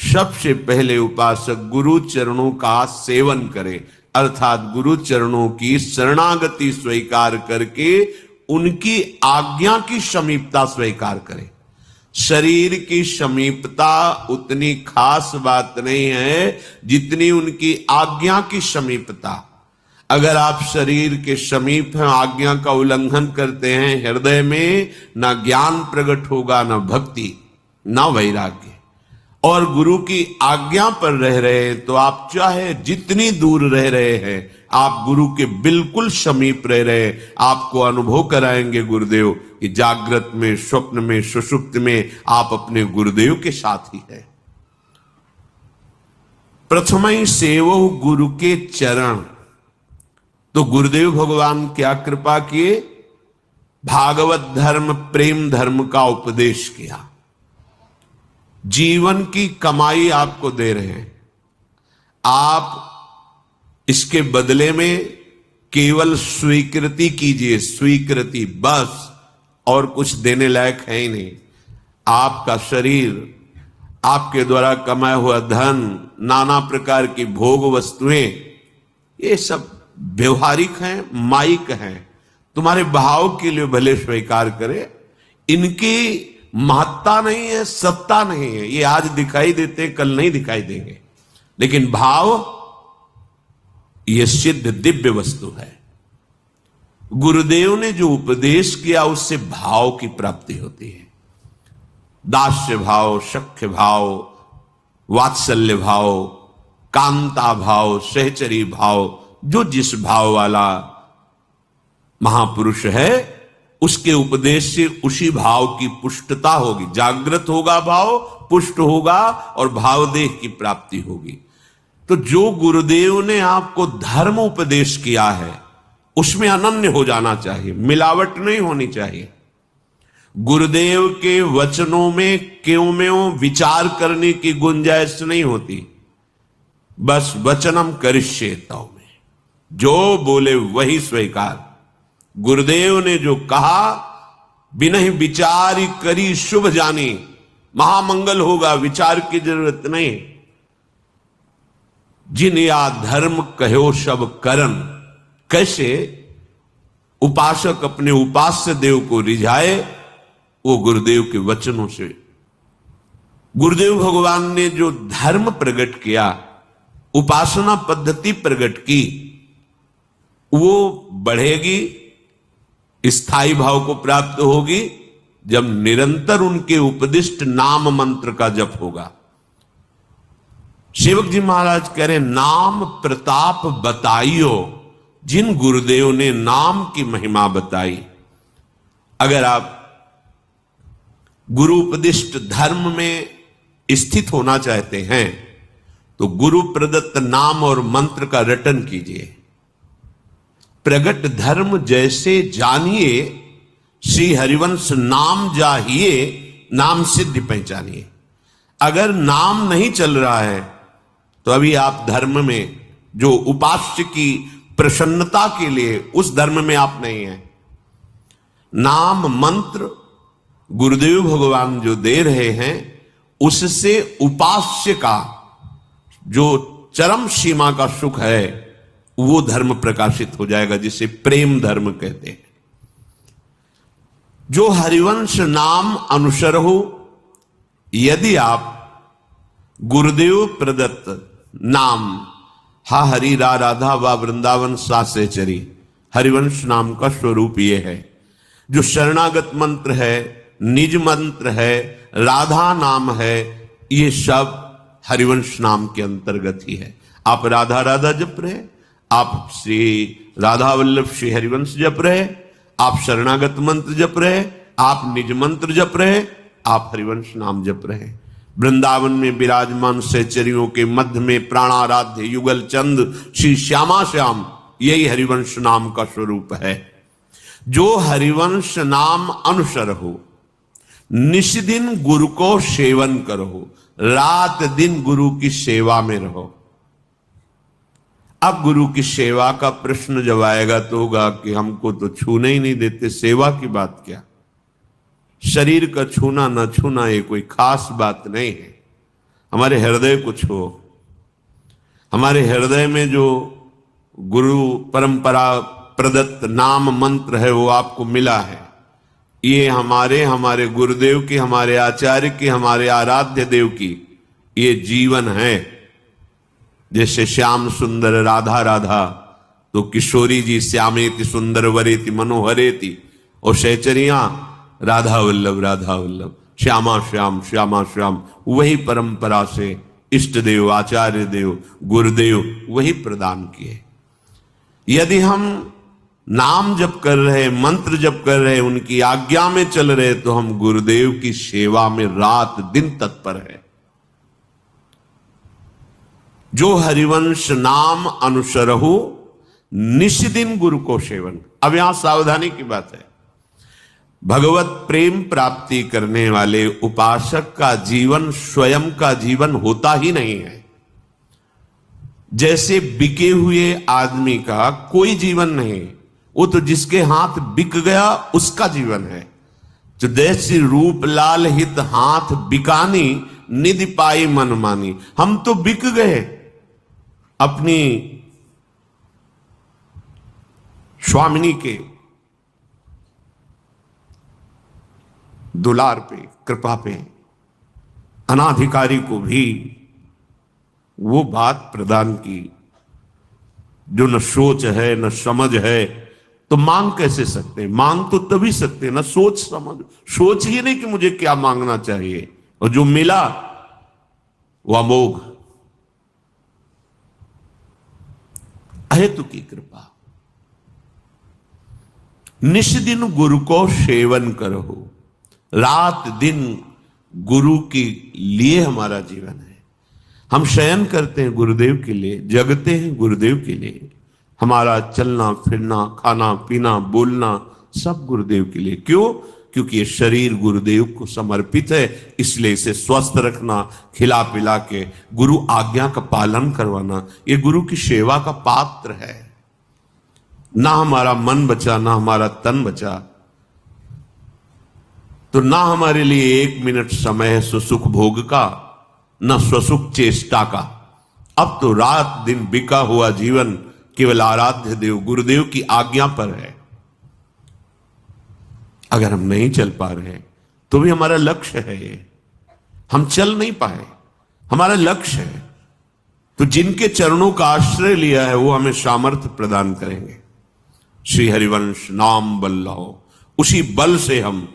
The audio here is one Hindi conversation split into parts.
सबसे पहले उपासक गुरु चरणों का सेवन करे, अर्थात गुरु चरणों की शरणागति स्वीकार करके उनकी आज्ञा की समीपता स्वीकार करे। शरीर की समीपता उतनी खास बात नहीं है जितनी उनकी आज्ञा की समीपता। अगर आप शरीर के समीप हैं, आज्ञा का उल्लंघन करते हैं, हृदय में ना ज्ञान प्रकट होगा, ना भक्ति, ना वैराग्य। और गुरु की आज्ञा पर रह रहे हैं तो आप चाहे जितनी दूर रह रहे हैं, आप गुरु के बिल्कुल समीप रह रहे हैं। आपको अनुभव कराएंगे गुरुदेव कि जागृत में, स्वप्न में, सुषुप्त में आप अपने गुरुदेव के साथ ही है। प्रथम सेवो गुरु के चरण। तो गुरुदेव भगवान क्या कृपा किए? भागवत धर्म, प्रेम धर्म का उपदेश किया। जीवन की कमाई आपको दे रहे हैं, आप इसके बदले में केवल स्वीकृति कीजिए, स्वीकृति बस, और कुछ देने लायक है ही नहीं। आपका शरीर, आपके द्वारा कमाया हुआ धन, नाना प्रकार की भोग वस्तुएं, ये सब व्यवहारिक हैं, माइक हैं, तुम्हारे भाव के लिए भले स्वीकार करे। इनकी महत्ता नहीं है, सत्ता नहीं है। ये आज दिखाई देते, कल नहीं दिखाई देंगे, लेकिन भाव ये सिद्ध दिव्य वस्तु है। गुरुदेव ने जो उपदेश किया उससे भाव की प्राप्ति होती है। दास्य भाव, सख्य भाव, वात्सल्य भाव, कांता भाव, सहचरी भाव, जो जिस भाव वाला महापुरुष है उसके उपदेश से उसी भाव की पुष्टता होगी। जागृत होगा भाव, पुष्ट होगा और भावदेह की प्राप्ति होगी। तो जो गुरुदेव ने आपको धर्म उपदेश किया है उसमें अनन्य हो जाना चाहिए, मिलावट नहीं होनी चाहिए। गुरुदेव के वचनों में क्यों में विचार करने की गुंजाइश नहीं होती। बस वचनम करिष्येतौ में जो बोले वही स्वीकार। गुरुदेव ने जो कहा, बिना विचार करी शुभ जानी, महामंगल होगा, विचार की जरूरत नहीं। जिन या धर्म कहो सब करन। कैसे उपासक अपने उपास्य देव को रिझाए? वो गुरुदेव के वचनों से। गुरुदेव भगवान ने जो धर्म प्रकट किया, उपासना पद्धति प्रकट की, वो बढ़ेगी, स्थायी भाव को प्राप्त होगी जब निरंतर उनके उपदिष्ट नाम मंत्र का जप होगा। सेवक जी महाराज कह रहे, नाम प्रताप बताइयो। जिन गुरुदेव ने नाम की महिमा बताई, अगर आप गुरु उपदिष्ट धर्म में स्थित होना चाहते हैं तो गुरु प्रदत्त नाम और मंत्र का रटन कीजिए। प्रगट धर्म जैसे जानिए, श्री हरिवंश नाम जाहिए, नाम सिद्धि पहचानिए। अगर नाम नहीं चल रहा है तो अभी आप धर्म में, जो उपास्य की प्रसन्नता के लिए, उस धर्म में आप नहीं हैं। नाम मंत्र गुरुदेव भगवान जो दे रहे हैं, उससे उपास्य का जो चरम सीमा का सुख है वो धर्म प्रकाशित हो जाएगा, जिसे प्रेम धर्म कहते हैं। जो हरिवंश नाम अनुसर हो, यदि आप गुरुदेव प्रदत्त नाम, हा हरि रा राधा वा वृंदावन सा सहचरी, हरिवंश नाम का स्वरूप ये है। जो शरणागत मंत्र है, निज मंत्र है, राधा नाम है, ये सब हरिवंश नाम के अंतर्गत ही है। आप राधा राधा जप रहे, आप श्री राधा वल्लभ श्री हरिवंश जप रहे, आप शरणागत मंत्र जप रहे, आप निज मंत्र जप रहे, आप हरिवंश नाम जप रहे। वृंदावन में विराजमान सहचरियों के मध्य में प्राणाराध्य युगल चंद श्री श्यामा श्याम, यही हरिवंश नाम का स्वरूप है। जो हरिवंश नाम अनुसर हो, निष्दिन गुरु को सेवन करो, रात दिन गुरु की सेवा में रहो। अब गुरु की सेवा का प्रश्न जब आएगा तो होगा कि हमको तो छूने ही नहीं देते, सेवा की बात क्या। शरीर का छूना न छूना ये कोई खास बात नहीं है। हमारे हृदय को छुओ। हमारे हृदय में जो गुरु परंपरा प्रदत्त नाम मंत्र है वो आपको मिला है। ये हमारे गुरुदेव की, हमारे आचार्य की, हमारे आराध्य देव की ये जीवन है। जैसे श्याम सुंदर राधा राधा, तो किशोरी जी श्यामेति सुंदर वरेति मनोहरेति, और सहचरियां राधा वल्लभ, श्यामा श्याम श्यामा श्याम। वही परंपरा से इष्ट देव, आचार्य देव, गुरुदेव वही प्रदान किए। यदि हम नाम जप कर रहे, मंत्र जप कर रहे, उनकी आज्ञा में चल रहे, तो हम गुरुदेव की सेवा में रात दिन तत्पर है। जो हरिवंश नाम अनुसरहु निश दिन गुरु को सेवन। अब यहां सावधानी की बात है। भगवत प्रेम प्राप्ति करने वाले उपासक का जीवन स्वयं का जीवन होता ही नहीं है। जैसे बिके हुए आदमी का कोई जीवन नहीं, वो तो जिसके हाथ बिक गया उसका जीवन है। जो जैसी रूप लाल हित हाथ बिकानी, निधि पाई मन मानी। हम तो बिक गए अपनी स्वामिनी के दुलार पे, कृपा पे। अनाधिकारी को भी वो बात प्रदान की जो न सोच है न समझ है, तो मांग कैसे सकते हैं? मांग तो तभी सकते हैं ना सोच समझ। सोच ही नहीं कि मुझे क्या मांगना चाहिए, और जो मिला वो अमोघ अहेतु की कृपा। निश दिन गुरु को सेवन करो। रात दिन गुरु के लिए हमारा जीवन है। हम शयन करते हैं गुरुदेव के लिए, जगते हैं गुरुदेव के लिए। हमारा चलना फिरना, खाना पीना, बोलना सब गुरुदेव के लिए। क्यों? क्योंकि ये शरीर गुरुदेव को समर्पित है, इसलिए इसे स्वस्थ रखना, खिला पिला के गुरु आज्ञा का पालन करवाना, ये गुरु की सेवा का पात्र है। ना हमारा मन बचा, ना हमारा तन बचा, तो ना हमारे लिए 1 मिनट समय है सुसुख भोग का, ना स्वसुख चेष्टा का। अब तो रात दिन बिका हुआ जीवन केवल आराध्य देव गुरुदेव की आज्ञा पर है। अगर हम नहीं चल पा रहे तो भी हमारा लक्ष्य है ये। हम चल नहीं पाए, हमारा लक्ष्य है, तो जिनके चरणों का आश्रय लिया है वो हमें सामर्थ्य प्रदान करेंगे। श्री हरिवंश नाम बल लहो, उसी बल से हम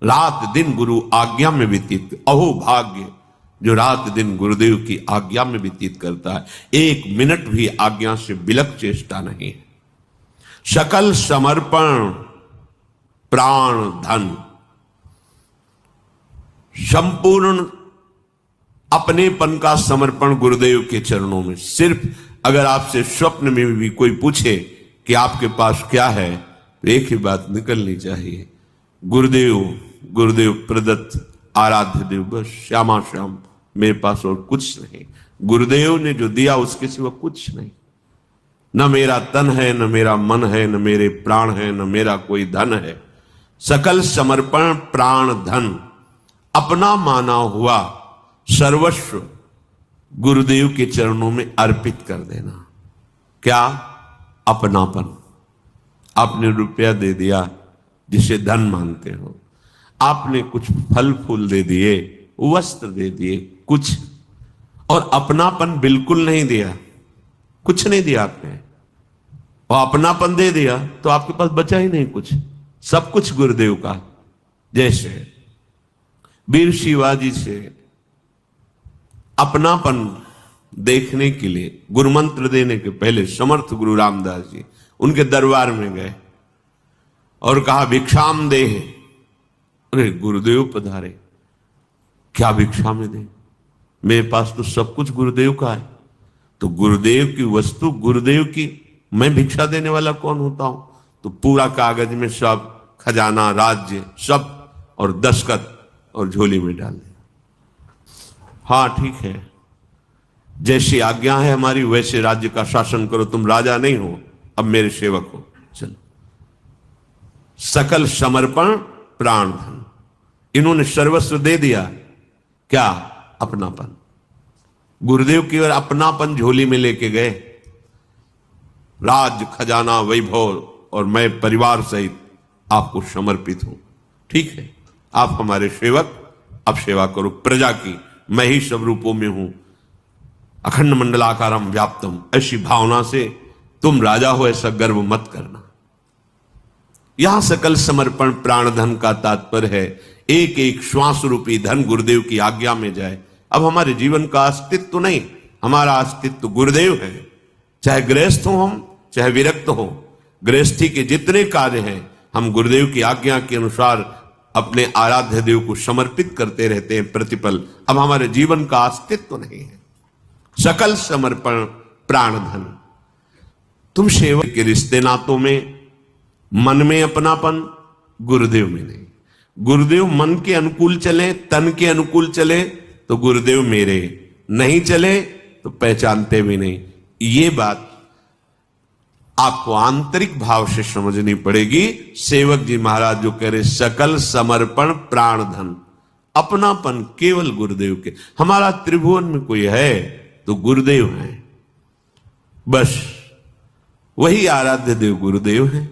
रात दिन गुरु आज्ञा में व्यतीत। अहो भाग्य जो रात दिन गुरुदेव की आज्ञा में व्यतीत करता है। 1 मिनट भी आज्ञा से बिलक चेष्टा नहीं है। सकल समर्पण प्राण धन, संपूर्ण अपनेपन का समर्पण गुरुदेव के चरणों में। सिर्फ अगर आपसे स्वप्न में भी कोई पूछे कि आपके पास क्या है, तो एक ही बात निकलनी चाहिए, गुरुदेव, गुरुदेव प्रदत्त आराध्य देव, बस श्यामा श्याम, मेरे पास और कुछ नहीं। गुरुदेव ने जो दिया उसके सिवा कुछ नहीं। न मेरा तन है, न मेरा मन है, न मेरे प्राण है, न मेरा कोई धन है। सकल समर्पण प्राण धन, अपना माना हुआ सर्वस्व गुरुदेव के चरणों में अर्पित कर देना। क्या? अपनापन। आपने रुपया दे दिया जिसे धन मानते हो, आपने कुछ फल फूल दे दिए, वस्त्र दे दिए, कुछ, और अपनापन बिल्कुल नहीं दिया, कुछ नहीं दिया आपने, और अपनापन दे दिया तो आपके पास बचा ही नहीं कुछ, सब कुछ गुरुदेव का। जैसे वीर शिवाजी से अपनापन देखने के लिए गुरु मंत्र देने के पहले समर्थ गुरु रामदास जी उनके दरबार में गए और कहा भिक्षाम दे। अरे गुरुदेव पधारे, क्या भिक्षा में दे? मेरे पास तो सब कुछ गुरुदेव का है। तो गुरुदेव की वस्तु गुरुदेव की, मैं भिक्षा देने वाला कौन होता हूं? तो पूरा कागज में सब खजाना, राज्य सब, और दस्तखत, और झोली में डाल दिया। हाँ ठीक है, जैसी आज्ञा है हमारी वैसे राज्य का शासन करो। तुम राजा नहीं हो, अब मेरे सेवक हो। चलो, सकल समर्पण प्राण धन, इन्होंने सर्वस्व दे दिया। क्या? अपनापन। गुरुदेव केवल अपनापन झोली में लेके गए, राज खजाना वैभव और मैं परिवार सहित आपको समर्पित हूं, ठीक है आप हमारे सेवक, अब सेवा करो प्रजा की, मैं ही सब रूपों में हूं, अखंड मंडलाकारम व्याप्तम, ऐसी भावना से तुम राजा हो ऐसा गर्व मत करना। यहां सकल समर्पण प्राण धन का तात्पर्य है एक एक श्वास रूपी धन गुरुदेव की आज्ञा में जाए। अब हमारे जीवन का अस्तित्व नहीं, हमारा अस्तित्व गुरुदेव है। चाहे गृहस्थ हो हम, चाहे विरक्त हो, गृहस्थी के जितने कार्य हैं हम गुरुदेव की आज्ञा के अनुसार अपने आराध्य देव को समर्पित करते रहते हैं प्रतिपल। अब हमारे जीवन का अस्तित्व नहीं है। सकल समर्पण प्राण धन। तुम सेवक के रिश्ते नातों में मन में अपनापन, गुरुदेव में नहीं। गुरुदेव मन के अनुकूल चले, तन के अनुकूल चले तो गुरुदेव मेरे, नहीं चले तो पहचानते भी नहीं। ये बात आपको आंतरिक भाव से समझनी पड़ेगी। सेवक जी महाराज जो कह रहे सकल समर्पण प्राण धन, अपनापन केवल गुरुदेव के। हमारा त्रिभुवन में कोई है तो गुरुदेव है, बस वही आराध्य देव गुरुदेव है।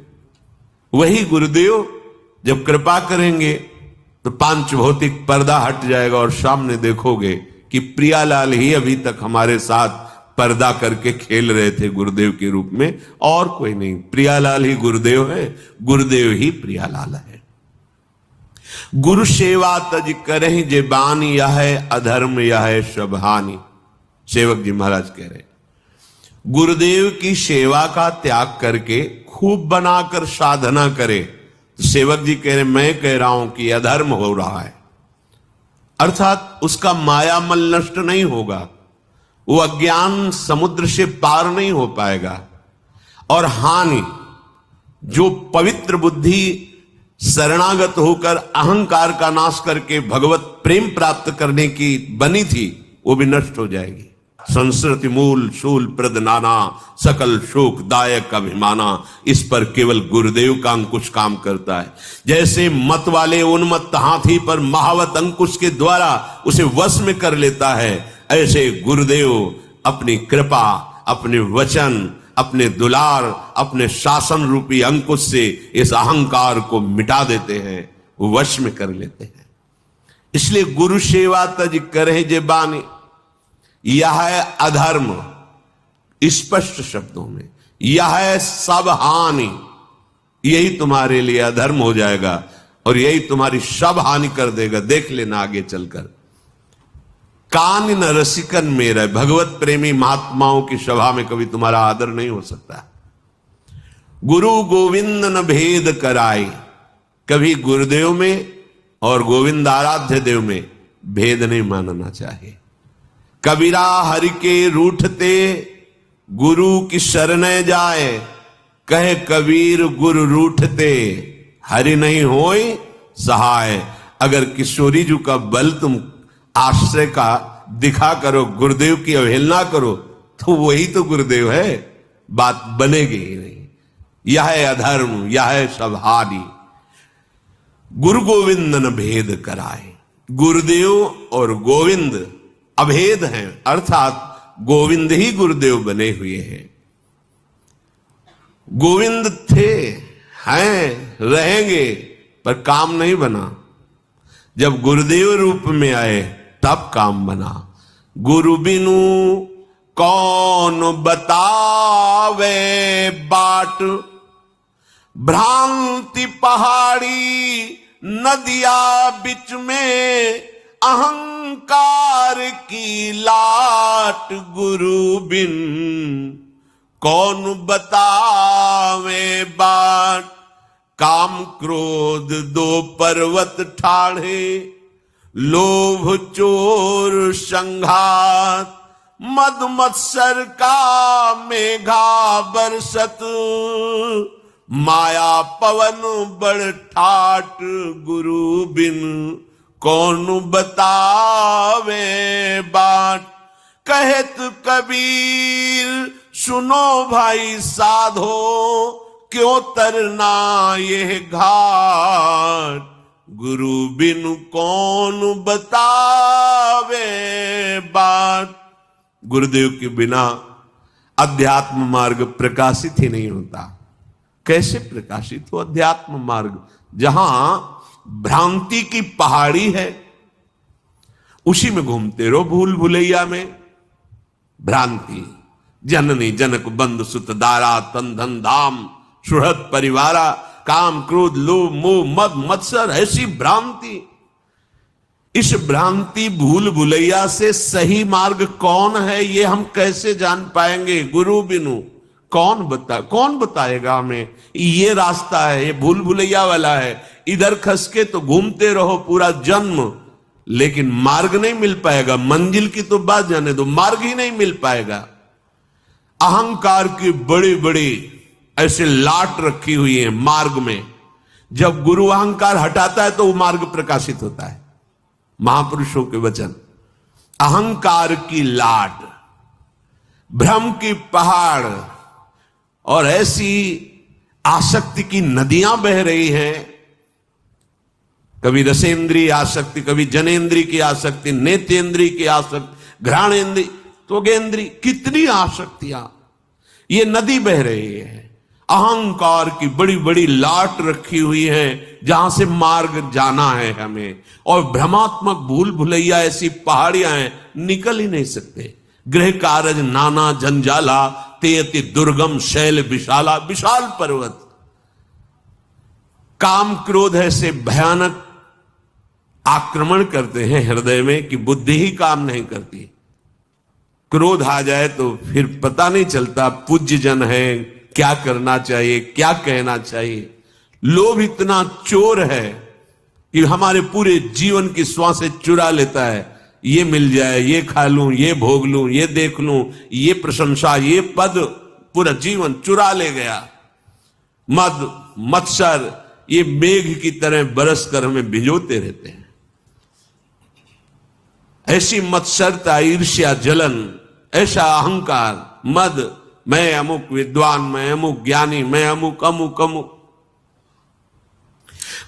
वही गुरुदेव जब कृपा करेंगे तो पांच भौतिक पर्दा हट जाएगा और सामने देखोगे कि प्रियालाल ही अभी तक हमारे साथ पर्दा करके खेल रहे थे गुरुदेव के रूप में, और कोई नहीं। प्रियालाल ही गुरुदेव है, गुरुदेव ही प्रियालाल है। गुरु सेवा तज करहि जे बानी, यह है अधर्म यह है सब हानि। सेवक जी महाराज कह रहे गुरुदेव की सेवा का त्याग करके खूब बनाकर साधना करे तो सेवक जी कह रहे मैं कह रहा हूं कि अधर्म हो रहा है, अर्थात उसका मायामल नष्ट नहीं होगा, वो अज्ञान समुद्र से पार नहीं हो पाएगा। और हानि, जो पवित्र बुद्धि शरणागत होकर अहंकार का नाश करके भगवत प्रेम प्राप्त करने की बनी थी, वो भी नष्ट हो जाएगी। संस्कृति मूल शूल प्रद नाना, सकल शोक दायक अभिमाना। इस पर केवल गुरुदेव का अंकुश काम करता है। जैसे मत वाले उन्मत्त हाथी पर महावत अंकुश के द्वारा उसे वश में कर लेता है, ऐसे गुरुदेव अपनी कृपा, अपने वचन, अपने दुलार, अपने शासन रूपी अंकुश से इस अहंकार को मिटा देते हैं, वश में कर लेते हैं। इसलिए गुरु सेवा तज करे जे बानी, यह है अधर्म, स्पष्ट शब्दों में यह है सब हानि। यही तुम्हारे लिए अधर्म हो जाएगा और यही तुम्हारी सब हानि कर देगा। देख लेना आगे चलकर। कान न रसिकन मेरा, भगवत प्रेमी महात्माओं की सभा में कभी तुम्हारा आदर नहीं हो सकता। गुरु गोविंद न भेद कराई, कभी गुरुदेव में और गोविंद आराध्य देव में भेद नहीं मानना चाहिए। कबीरा हरि के रूठते गुरु की शरण जाए, कहे कबीर गुरु रूठते हरि नहीं होय सहाय। अगर किशोरी जी का बल तुम आश्रय का दिखा करो, गुरुदेव की अवहेलना करो, तो वही तो गुरुदेव है, बात बनेगी ही नहीं। यह है अधर्म, यह है सब हानि। गुरु गोविंद न भेद कराए, गुरुदेव और गोविंद अभेद हैं, अर्थात गोविंद ही गुरुदेव बने हुए हैं। गोविंद थे, हैं, रहेंगे, पर काम नहीं बना। जब गुरुदेव रूप में आए तब काम बना। गुरु बिनु कौन बतावे बाट, भ्रांति पहाड़ी नदिया बिच में अहंकार की लाट। गुरु बिन कौन बतावे बाट, काम क्रोध दो पर्वत ठाढ़े, लोभ चोर संघात, मद मत्सर का मेघा बरसत, माया पवन बड़ ठाट। गुरु बिन कौन बतावे बाट, कहत कबीर सुनो भाई साधो, क्यों तरना ये घाट। गुरु बिनु कौन बतावे बात। गुरुदेव के बिना अध्यात्म मार्ग प्रकाशित ही नहीं होता। कैसे प्रकाशित हो अध्यात्म मार्ग? जहां भ्रांति की पहाड़ी है उसी में घूमते रहो, भूल भुलैया में। भ्रांति जननी जनक बंधु सुत दारा तन धन धाम सुहृद परिवारा काम क्रोध लोभ मोह मद मत्सर, ऐसी भ्रांति। इस भ्रांति भूल भुलैया से सही मार्ग कौन है ये हम कैसे जान पाएंगे? गुरु बिनु कौन बताएगा हमें ये रास्ता है, ये भूल भुलैया वाला है। इधर खस के तो घूमते रहो पूरा जन्म, लेकिन मार्ग नहीं मिल पाएगा। मंजिल की तो बात जाने दो, मार्ग ही नहीं मिल पाएगा। अहंकार की बड़ी बड़ी ऐसे लाट रखी हुई है मार्ग में। जब गुरु अहंकार हटाता है तो वो मार्ग प्रकाशित होता है। महापुरुषों के वचन, अहंकार की लाट, भ्रम की पहाड़ और ऐसी आसक्ति की नदियां बह रही हैं। कभी रसेंद्रीय आसक्ति, कभी जनेन्द्रीय की आसक्ति, नेत्रेंद्रीय की आसक्ति, घ्राणेन्द्रीय, त्वगेन्द्रीय, कितनी आसक्तियां ये नदी बह रही है। अहंकार की बड़ी बड़ी लाट रखी हुई है जहां से मार्ग जाना है हमें। और भ्रमात्मक भूल भुलैया ऐसी पहाड़ियां हैं, निकल ही नहीं सकते। गृह कारज नाना जंजाला ते अति दुर्गम शैल विशाला, विशाल पर्वत। काम क्रोध ऐसे भयानक आक्रमण करते हैं हृदय में कि बुद्धि ही काम नहीं करती। क्रोध आ जाए तो फिर पता नहीं चलता पूज्य जन है, क्या करना चाहिए, क्या कहना चाहिए। लोभ इतना चोर है कि हमारे पूरे जीवन की श्वासें चुरा लेता है। ये मिल जाए, ये खा लूं, ये भोग लूं, ये देख लूं, ये प्रशंसा, ये पद, पूरा जीवन चुरा ले गया। मद मत्सर ये मेघ की तरह बरस कर हमें भिजोते रहते हैं। ऐसी मत्सरता, ईर्ष्या, जलन, ऐसा अहंकार, मद, मैं अमुक विद्वान, मैं अमुक ज्ञानी, मैं अमुक अमुक अमुक।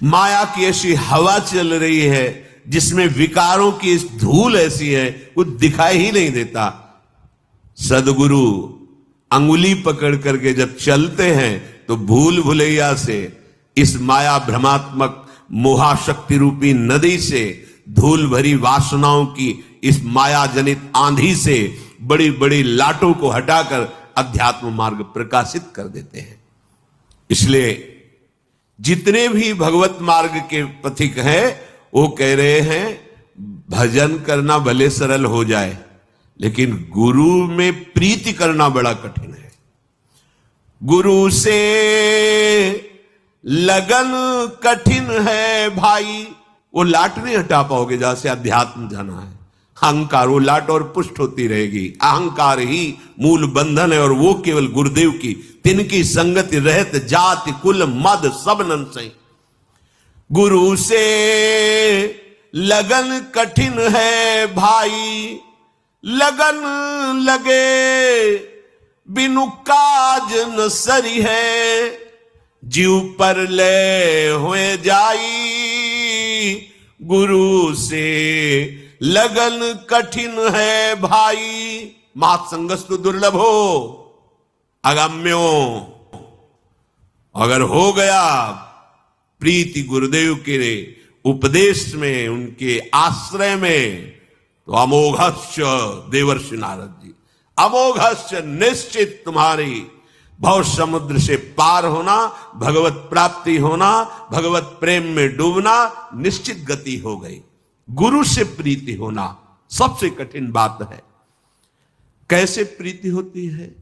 माया की ऐसी हवा चल रही है जिसमें विकारों की इस धूल ऐसी है वो दिखाई ही नहीं देता। सदगुरु अंगुली पकड़ करके जब चलते हैं तो भूल भुलैया से, इस माया भ्रमात्मक मोहाशक्ति रूपी नदी से, धूल भरी वासनाओं की इस माया जनित आंधी से बड़ी बड़ी लाटों को हटाकर अध्यात्म मार्ग प्रकाशित कर देते हैं। इसलिए जितने भी भगवत मार्ग के पथिक हैं वो कह रहे हैं भजन करना भले सरल हो जाए, लेकिन गुरु में प्रीति करना बड़ा कठिन है। गुरु से लगन कठिन है भाई। वो लाट नहीं हटा पाओगे जहां से अध्यात्म जाना है। अहंकार, वो लाट और पुष्ट होती रहेगी। अहंकार ही मूल बंधन है और वो केवल गुरुदेव की तिनकी संगति रहत जाति कुल मद सब नन सही। गुरु से लगन कठिन है भाई, लगन लगे बिनु काज न सरी है। जीव पर ले हुए जाई गुरु से लगन कठिन है भाई। महत्संगस्तु दुर्लभो अगम्यो। अगर हो गया प्रीति गुरुदेव के उपदेश में, उनके आश्रय में, तो अमोघस्य देवर्षि नारद जी, अमोघस्य निश्चित तुम्हारी भव समुद्र से पार होना, भगवत प्राप्ति होना, भगवत प्रेम में डूबना निश्चित गति हो गई। गुरु से प्रीति होना सबसे कठिन बात है। कैसे प्रीति होती है?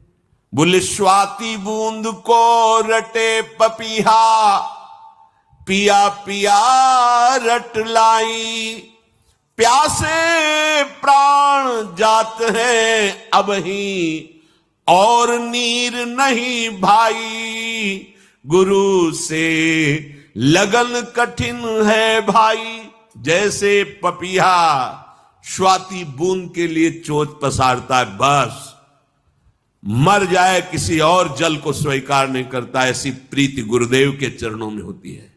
बोले स्वाति बूंद को रटे पपीहा, पिया पिया रट लाई। प्यासे प्राण जात है अब ही और नीर नहीं भाई। गुरु से लगन कठिन है भाई। जैसे पपीहा स्वाति बूंद के लिए चोंच पसारता है, बस मर जाए, किसी और जल को स्वीकार नहीं करता। ऐसी प्रीति गुरुदेव के चरणों में होती है।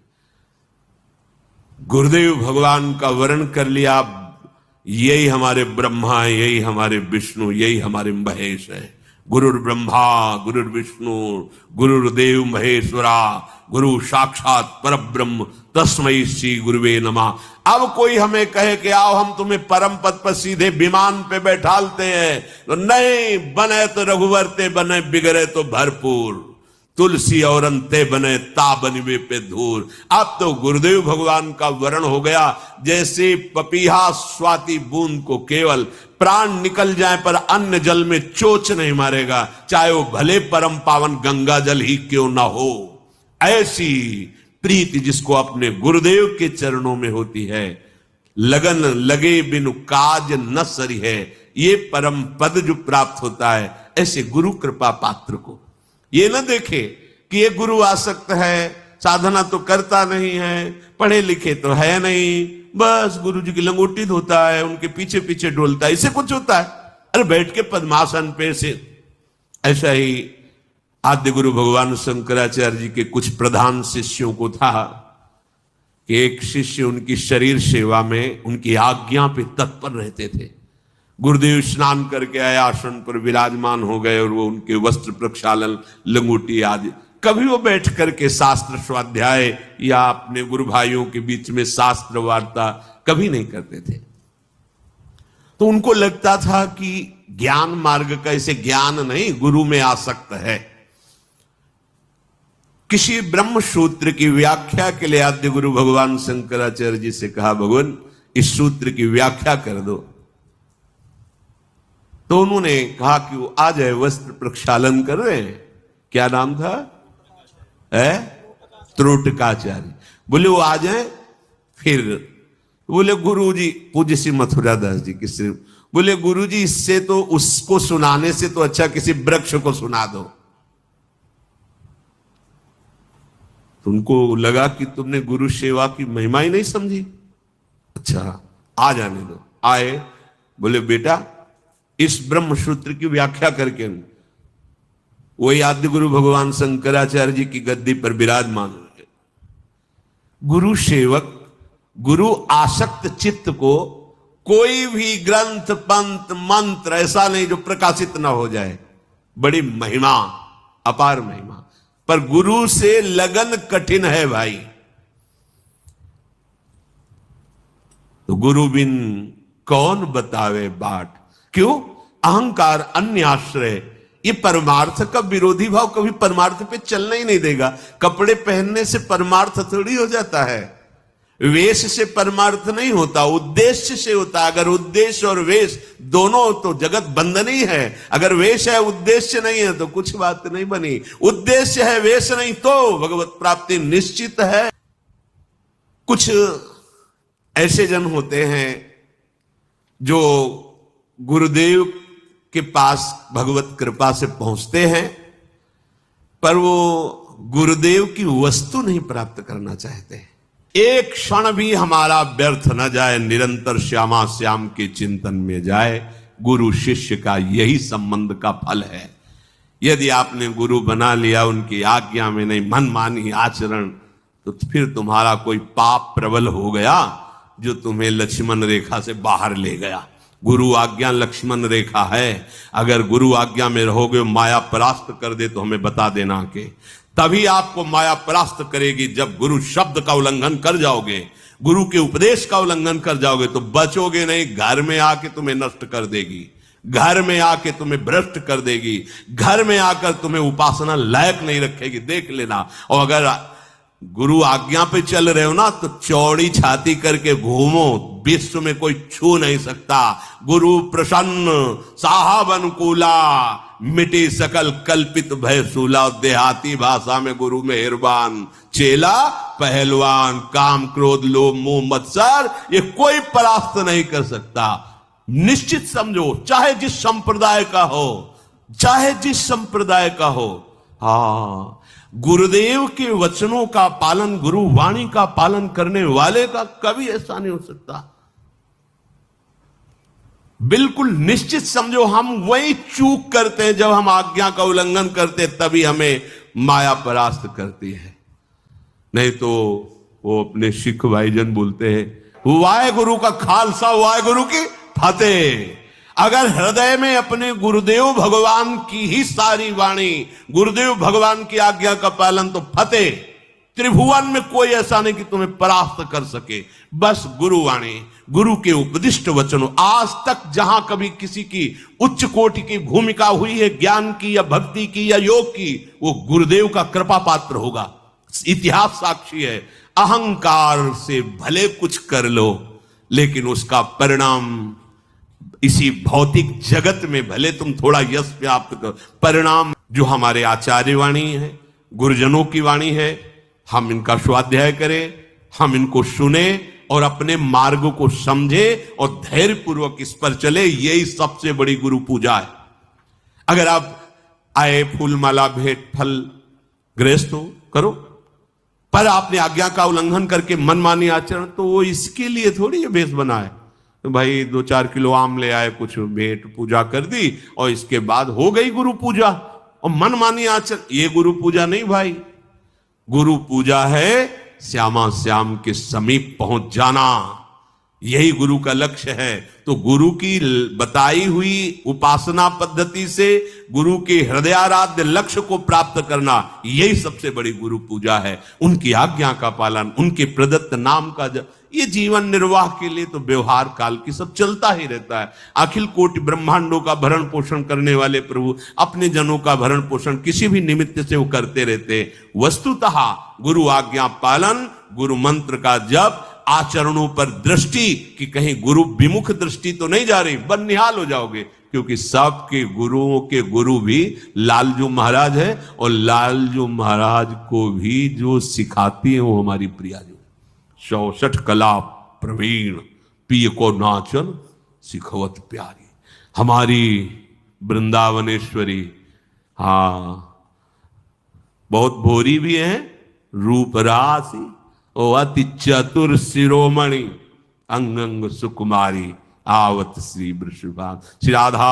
गुरुदेव भगवान का वर्णन कर लिया, यही हमारे ब्रह्मा है, यही हमारे विष्णु, यही हमारे महेश है। गुरुर् ब्रह्मा गुरुर् विष्णु गुरुर्देव महेश्वरा गुरु साक्षात परब्रह्म तस्मै श्री गुरुवे नमः। अब कोई हमें कहे कि आओ हम तुम्हें परम पद पर सीधे विमान पे बैठालते हैं, तो नहीं, बने तो रघुवर ते बने, बिगड़े तो भरपूर, तुलसी और अंते बने ता बनवे पे धूर। अब तो गुरुदेव भगवान का वर्ण हो गया, जैसे पपीहा स्वाति बूंद को केवल प्राण निकल जाए पर अन्य जल में चोच नहीं मारेगा, चाहे वो भले परम पावन गंगा जल ही क्यों ना हो। ऐसी प्रीति जिसको अपने गुरुदेव के चरणों में होती है, लगन लगे बिनु काज न सरी है, ये परम पद जो प्राप्त होता है, ऐसे गुरु कृपा पात्र को ये न देखे कि ये गुरु आसक्त है, साधना तो करता नहीं है, पढ़े लिखे तो है नहीं, बस गुरु जी की लंगोटी धोता है, उनके पीछे पीछे डोलता है, इससे कुछ होता है। अरे बैठ के पद्मासन पे से। ऐसा ही आद्य गुरु भगवान शंकराचार्य जी के कुछ प्रधान शिष्यों को था कि एक शिष्य उनकी शरीर सेवा में उनकी आज्ञा पे तत्पर रहते थे। गुरुदेव स्नान करके आए, आसन पर विराजमान हो गए और वो उनके वस्त्र प्रक्षालन, लंगोटी आदि, कभी वो बैठ करके शास्त्र स्वाध्याय या अपने गुरु भाइयों के बीच में शास्त्र वार्ता कभी नहीं करते थे। तो उनको लगता था कि ज्ञान मार्ग का इसे ज्ञान नहीं, गुरु में आसक्त है। किसी ब्रह्म सूत्र की व्याख्या के लिए आद्य गुरु भगवान शंकराचार्य जी से कहा, भगवान इस सूत्र की व्याख्या कर दो। तो उन्होंने कहा कि वो आ जाए, वस्त्र प्रक्षालन कर रहे हैं। क्या नाम था? त्रोटकाचार्य। बोले वो आ जाए। फिर बोले गुरु जी, पूज्य श्री मथुरा दास जी की सिर्फ, बोले गुरु जी इससे तो, उसको सुनाने से तो अच्छा किसी वृक्ष को सुना दो। तो उनको लगा कि तुमने गुरु सेवा की महिमा ही नहीं समझी। अच्छा आ जाने दो। आए, बोले बेटा इस ब्रह्म सूत्र की व्याख्या करके वही आद्य गुरु भगवान शंकराचार्य जी की गद्दी पर विराजमान हुए। गुरु सेवक, गुरु आसक्त चित्त को कोई भी ग्रंथ, पंथ, मंत्र ऐसा नहीं जो प्रकाशित ना हो जाए। बड़ी महिमा, अपार महिमा। पर गुरु से लगन कठिन है भाई। तो गुरु बिन कौन बतावे बाट। क्यों? अहंकार, अन्य आश्रय, ये परमार्थ का विरोधी भाव कभी परमार्थ पे चलना ही नहीं देगा। कपड़े पहनने से परमार्थ थोड़ी हो जाता है, वेश से परमार्थ नहीं होता, उद्देश्य से होता। अगर उद्देश्य और वेश दोनों, तो जगत बंधन ही है। अगर वेश है उद्देश्य नहीं है तो कुछ बात नहीं बनी। उद्देश्य है वेश नहीं तो भगवत प्राप्ति निश्चित है। कुछ ऐसे जन होते हैं जो गुरुदेव के पास भगवत कृपा से पहुंचते हैं, पर वो गुरुदेव की वस्तु नहीं प्राप्त करना चाहते। एक क्षण भी हमारा व्यर्थ न जाए, निरंतर श्यामा श्याम के चिंतन में जाए। गुरु शिष्य का यही संबंध का फल है। यदि आपने गुरु बना लिया, उनकी आज्ञा में नहीं, मनमानी आचरण, तो फिर तुम्हारा कोई पाप प्रबल हो गया जो तुम्हें लक्ष्मण रेखा से बाहर ले गया। गुरु आज्ञा लक्ष्मण रेखा है। अगर गुरु आज्ञा में रहोगे, माया परास्त कर दे तो हमें बता देना कि तभी आपको माया परास्त करेगी जब गुरु शब्द का उल्लंघन कर जाओगे, गुरु के उपदेश का उल्लंघन कर जाओगे तो बचोगे नहीं। घर में आके तुम्हें नष्ट कर देगी, घर में आके तुम्हें भ्रष्ट कर देगी, घर में आकर तुम्हें उपासना लायक नहीं रखेगी। देख लेना। और अगर गुरु आज्ञा पे चल रहे हो ना, तो चौड़ी छाती करके घूमो, विश्व में कोई छू नहीं सकता। गुरु प्रसन्न साहब अनुकूला, मिटी सकल कल्पित भय सूला। देहाती भाषा में गुरु मेहरबान, चेला पहलवान। काम क्रोध लोभ मोह मत्सर ये कोई परास्त नहीं कर सकता। निश्चित समझो, चाहे जिस संप्रदाय का हो, चाहे जिस संप्रदाय का हो। हाँ, गुरुदेव के वचनों का पालन, गुरु वाणी का पालन करने वाले का कभी ऐसा नहीं हो सकता। बिल्कुल निश्चित समझो, हम वही चूक करते हैं जब हम आज्ञा का उल्लंघन करते, तभी हमें माया परास्त करती है। नहीं तो वो अपने सिख भाईजन बोलते हैं, वाहेगुरु का खालसा, वाहेगुरु की फतेह। अगर हृदय में अपने गुरुदेव भगवान की ही सारी वाणी, गुरुदेव भगवान की आज्ञा का पालन, तो फतेह। त्रिभुवन में कोई ऐसा नहीं कि तुम्हें परास्त कर सके। बस गुरुवाणी, गुरु के उपदिष्ट वचनों। आज तक जहां कभी किसी की उच्च कोटि की भूमिका हुई है, ज्ञान की या भक्ति की या योग की, वो गुरुदेव का कृपा पात्र होगा। इतिहास साक्षी है। अहंकार से भले कुछ कर लो, लेकिन उसका परिणाम इसी भौतिक जगत में भले तुम थोड़ा यश प्राप्त करो, परिणाम जो हमारे आचार्य वाणी है, गुरुजनों की वाणी है, हम इनका स्वाध्याय करें, हम इनको सुने और अपने मार्ग को समझे और धैर्य पूर्वक इस पर चले। यही सबसे बड़ी गुरु पूजा है। अगर आप आए, फूल माला भेंट फल गृहस्थ हो, करो, पर आपने आज्ञा का उल्लंघन करके मनमानी आचरण, तो वो इसके लिए थोड़ी ये भेष बना है। तो भाई 2-4 किलो आम ले आए, कुछ भेंट पूजा कर दी और इसके बाद हो गई गुरु पूजा। और मनमानी आचरण, ये गुरु पूजा नहीं भाई। गुरु पूजा है श्यामा श्याम के समीप पहुंच जाना, यही गुरु का लक्ष्य है। तो गुरु की बताई हुई उपासना पद्धति से गुरु के हृदयाराध्य लक्ष्य को प्राप्त करना, यही सबसे बड़ी गुरु पूजा है। उनकी आज्ञा का पालन, उनके प्रदत्त नाम का ये जीवन निर्वाह के लिए तो व्यवहार काल की सब चलता ही रहता है। अखिल कोटि ब्रह्मांडों का भरण पोषण करने वाले प्रभु अपने जनों का भरण पोषण किसी भी निमित्त से वो करते रहते। वस्तुतः गुरु आज्ञा पालन, गुरु मंत्र का जप, आचरणों पर दृष्टि कि कहीं गुरु विमुख दृष्टि तो नहीं जा रही, बदनिहाल हो जाओगे। क्योंकि सबके गुरुओं के गुरु भी लालजू महाराज है, और लालजू महाराज को भी जो सिखाती है वो हमारी प्रिया जी। 64 कला प्रवीण, पिय को नाचन सिखवत प्यारी, हमारी वृंदावनेश्वरी। हाँ, बहुत भोरी भी है, रूप राशि, ओ अति चतुर शिरोमणि, अंग अंग सुकुमारी, आवत श्री वृषभान। श्री राधा